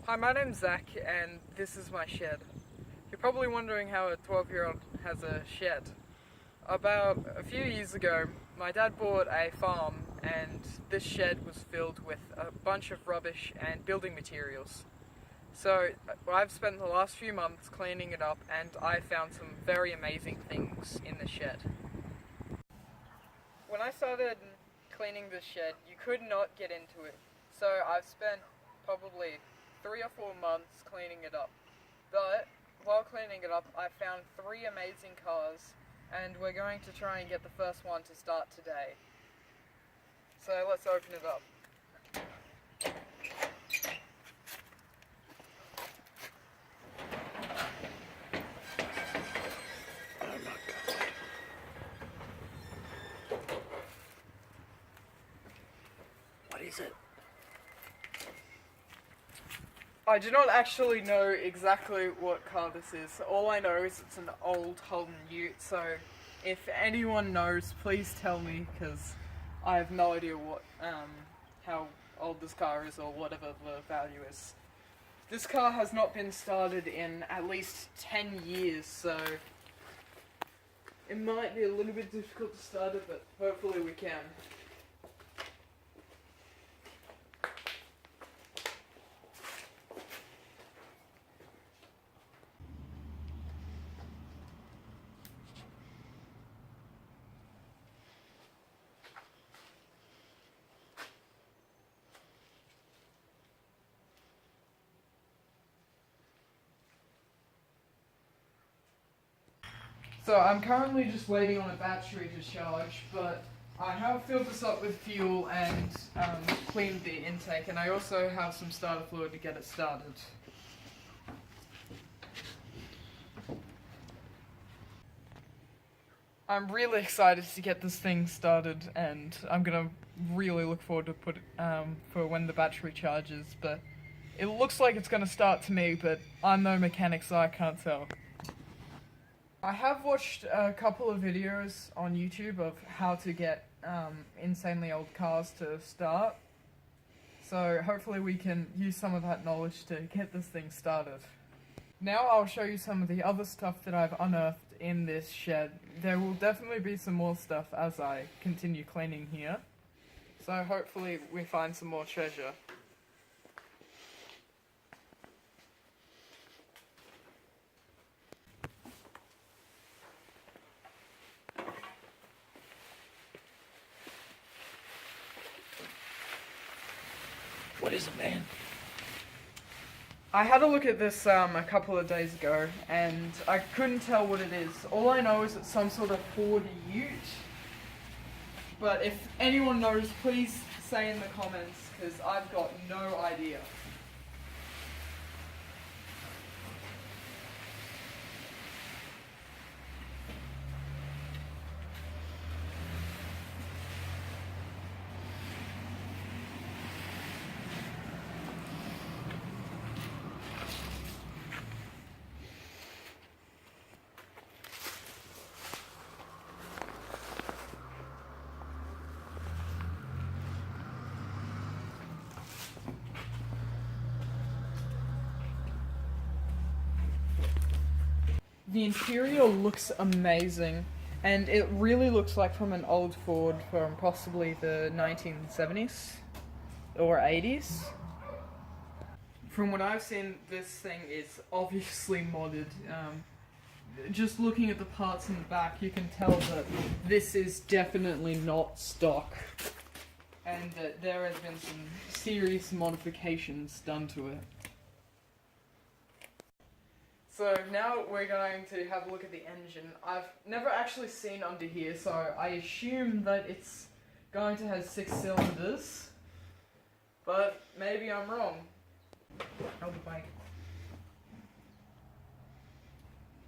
Hi, my name's Zach, and this is my shed. You're probably wondering how a 12-year-old has a shed. About a few years ago, my dad bought a farm, and this shed was filled with a bunch of rubbish and building materials. So I've spent the last few months cleaning it up, and I found some very amazing things in the shed. When I started cleaning this shed, you could not get into it. So I've spent probably 3 or 4 months cleaning it up. But while cleaning it up, I found 3 amazing cars, and we're going to try and get the first one to start today. So let's open it up. Oh my god. What is it? I do not actually know exactly what car this is. All I know is it's an old Holden Ute, so if anyone knows, please tell me, because I have no idea how old this car is or whatever the value is. This car has not been started in at least 10 years, so it might be a little bit difficult to start it, but hopefully we can. So I'm currently just waiting on a battery to charge, but I have filled this up with fuel and cleaned the intake, and I also have some starter fluid to get it started. I'm really excited to get this thing started, and I'm gonna really look forward to for when the battery charges, but it looks like it's gonna start to me, but I'm no mechanic, so I can't tell. I have watched a couple of videos on YouTube of how to get insanely old cars to start, so hopefully we can use some of that knowledge to get this thing started. Now I'll show you some of the other stuff that I've unearthed in this shed. There will definitely be some more stuff as I continue cleaning here, so hopefully we find some more treasure. What is it, man? I had a look at this a couple of days ago, and I couldn't tell what it is. All I know is it's some sort of Ford Ute. But if anyone knows, please say in the comments, because I've got no idea. The interior looks amazing, and it really looks like from an old Ford from possibly the 1970s or 80s. From what I've seen, this thing is obviously modded. Just looking at the parts in the back, you can tell that this is definitely not stock, and that there has been some serious modifications done to it. So now we're going to have a look at the engine. I've never actually seen under here, so I assume that it's going to have 6 cylinders, but maybe I'm wrong. Hold the bike.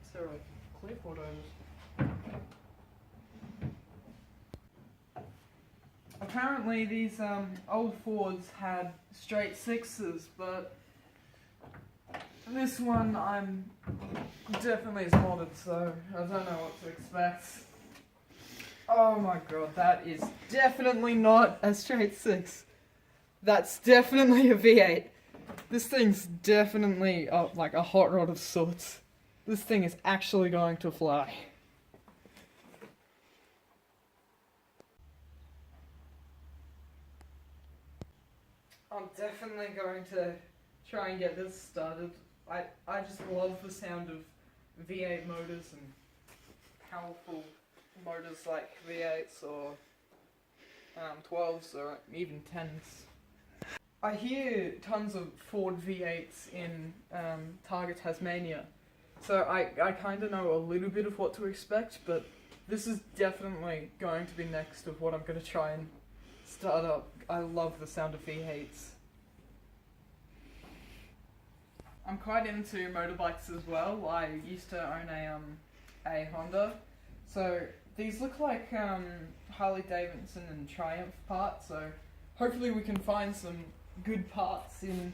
Is there a clipboard over this? Apparently these old Fords had straight 6s, but this one I'm definitely is modded, so I don't know what to expect. Oh my god, that is definitely not a straight 6. That's definitely a V8. This thing's definitely like a hot rod of sorts. This thing is actually going to fly. I'm definitely going to try and get this started. I just love the sound of V8 motors and powerful motors like V8s or 12s or even 10s. I hear tons of Ford V8s in Targa, Tasmania, so I kind of know a little bit of what to expect, but this is definitely going to be next of what I'm going to try and start up. I love the sound of V8s. I'm quite into motorbikes as well. I used to own a Honda, so these look like Harley Davidson and Triumph parts, so hopefully we can find some good parts in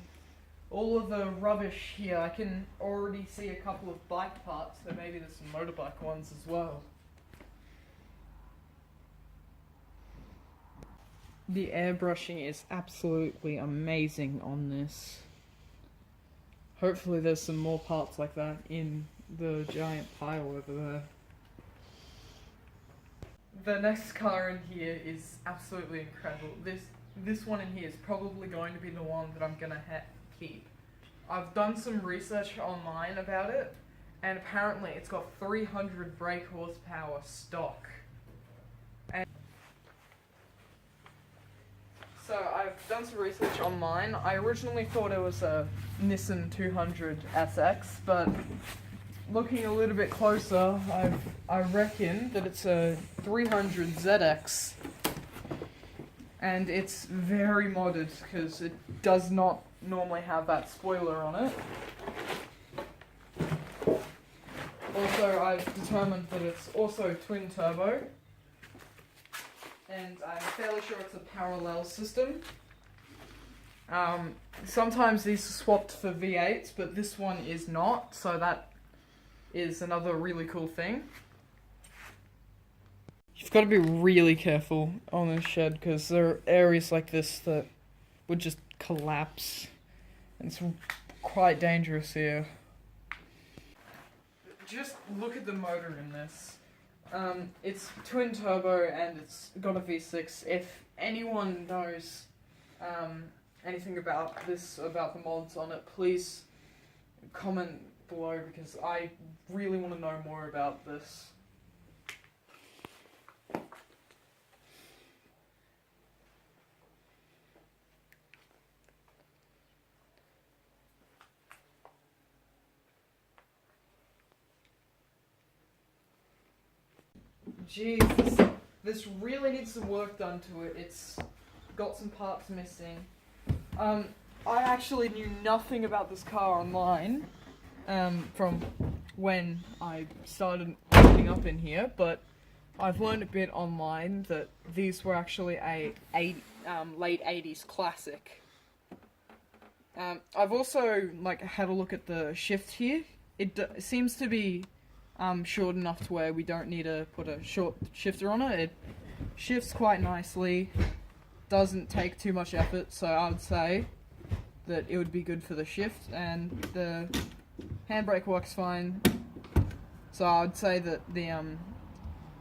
all of the rubbish here. I can already see a couple of bike parts, so maybe there's some motorbike ones as well. The airbrushing is absolutely amazing on this. Hopefully there's some more parts like that in the giant pile over there. The next car in here is absolutely incredible. This one in here is probably going to be the one that I'm gonna keep. I've done some research online about it, and apparently it's got 300 brake horsepower stock. And so I've done some research online. I originally thought it was a Nissan 200 SX, but looking a little bit closer, I reckon that it's a 300 ZX. And it's very modded because it does not normally have that spoiler on it. Also, I've determined that it's also twin turbo, and I'm fairly sure it's a parallel system. Sometimes these are swapped for V8s, but this one is not, so that is another really cool thing. You've got to be really careful on this shed because there are areas like this that would just collapse. It's quite dangerous here. Just look at the motor in this. It's twin turbo and it's got a V6. If anyone knows anything about this, about the mods on it, please comment below because I really want to know more about this. Jeez, this really needs some work done to it. It's got some parts missing. I actually knew nothing about this car online from when I started looking up in here, but I've learned a bit online that these were actually a late 80s classic. I've also had a look at the shift here. It seems to be short enough to where we don't need to put a short shifter on it. It shifts quite nicely, doesn't take too much effort, so I would say that it would be good for the shift, and the handbrake works fine, so I would say that the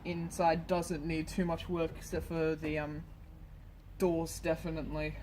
inside doesn't need too much work except for the doors, definitely.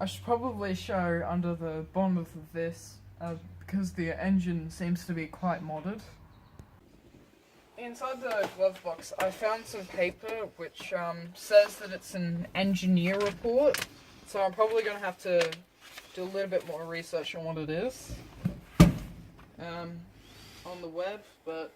I should probably show under the bonnet of this, because the engine seems to be quite modded. Inside the glove box, I found some paper which says that it's an engineer report, so I'm probably going to have to do a little bit more research on what it is on the web, but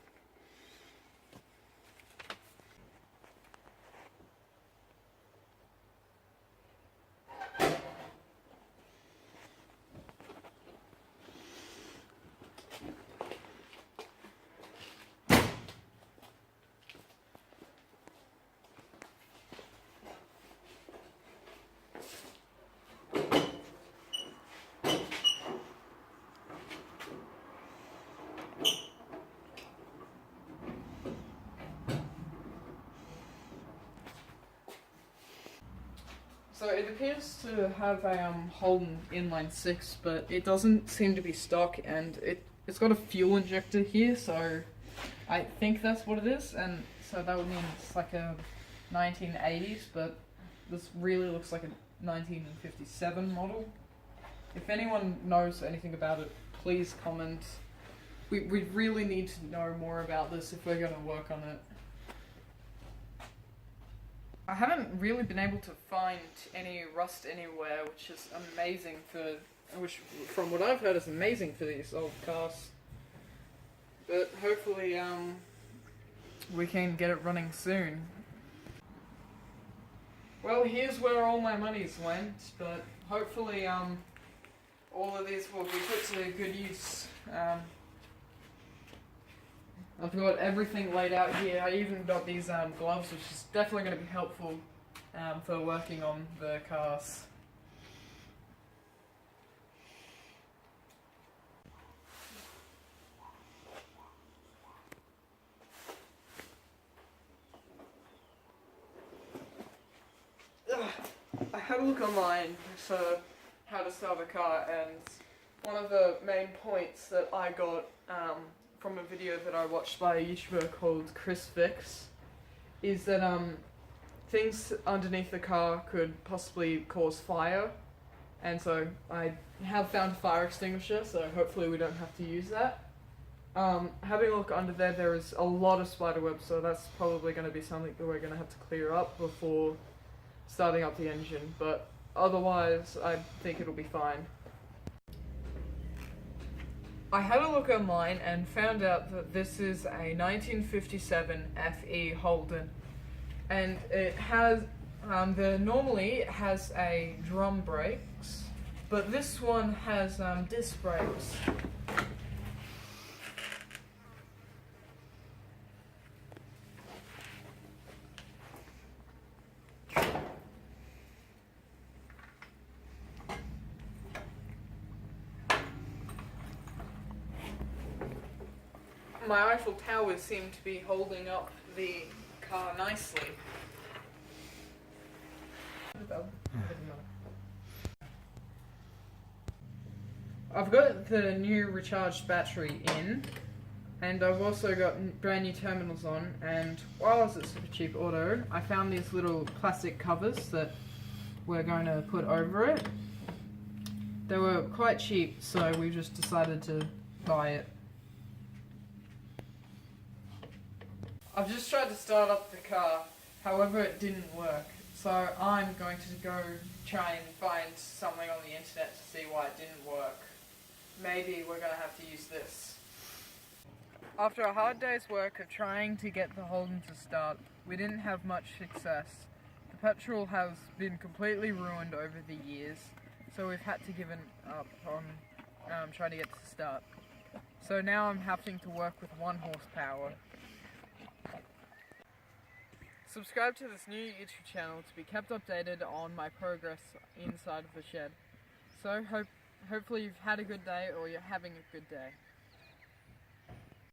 so it appears to have a Holden inline 6, but it doesn't seem to be stock, and it's got a fuel injector here, so I think that's what it is, and so that would mean it's like a 1980s, but this really looks like a 1957 model. If anyone knows anything about it, please comment. We really need to know more about this if we're going to work on it. I haven't really been able to find any rust anywhere, which is amazing which from what I've heard is amazing for these old cars. But hopefully we can get it running soon. Well, here's where all my monies went, but hopefully all of these will be put to good use. I've got everything laid out here. I even got these gloves, which is definitely going to be helpful for working on the cars. I had a look online for how to start a car, and one of the main points that I got from a video that I watched by a YouTuber called Chris Vix is that things underneath the car could possibly cause fire, and so I have found a fire extinguisher, so hopefully we don't have to use that. Having a look under there is a lot of spiderweb, so that's probably going to be something that we're going to have to clear up before starting up the engine, but otherwise I think it'll be fine. I had a look online and found out that this is a 1957 FE Holden, and it has normally it has a drum brakes, but this one has disc brakes. My Eiffel Towers seem to be holding up the car nicely. I've got the new recharged battery in, and I've also got brand new terminals on, and while I was at Super Cheap Auto, I found these little plastic covers that we're going to put over it. They were quite cheap, so we just decided to buy it. I've just tried to start up the car, however it didn't work, so I'm going to go try and find something on the internet to see why it didn't work. Maybe we're going to have to use this. After a hard day's work of trying to get the Holden to start, we didn't have much success. The petrol has been completely ruined over the years, so we've had to give up on trying to get it to start. So now I'm having to work with 1 horsepower. Subscribe to this new YouTube channel to be kept updated on my progress inside of the shed. So hopefully you've had a good day, or you're having a good day.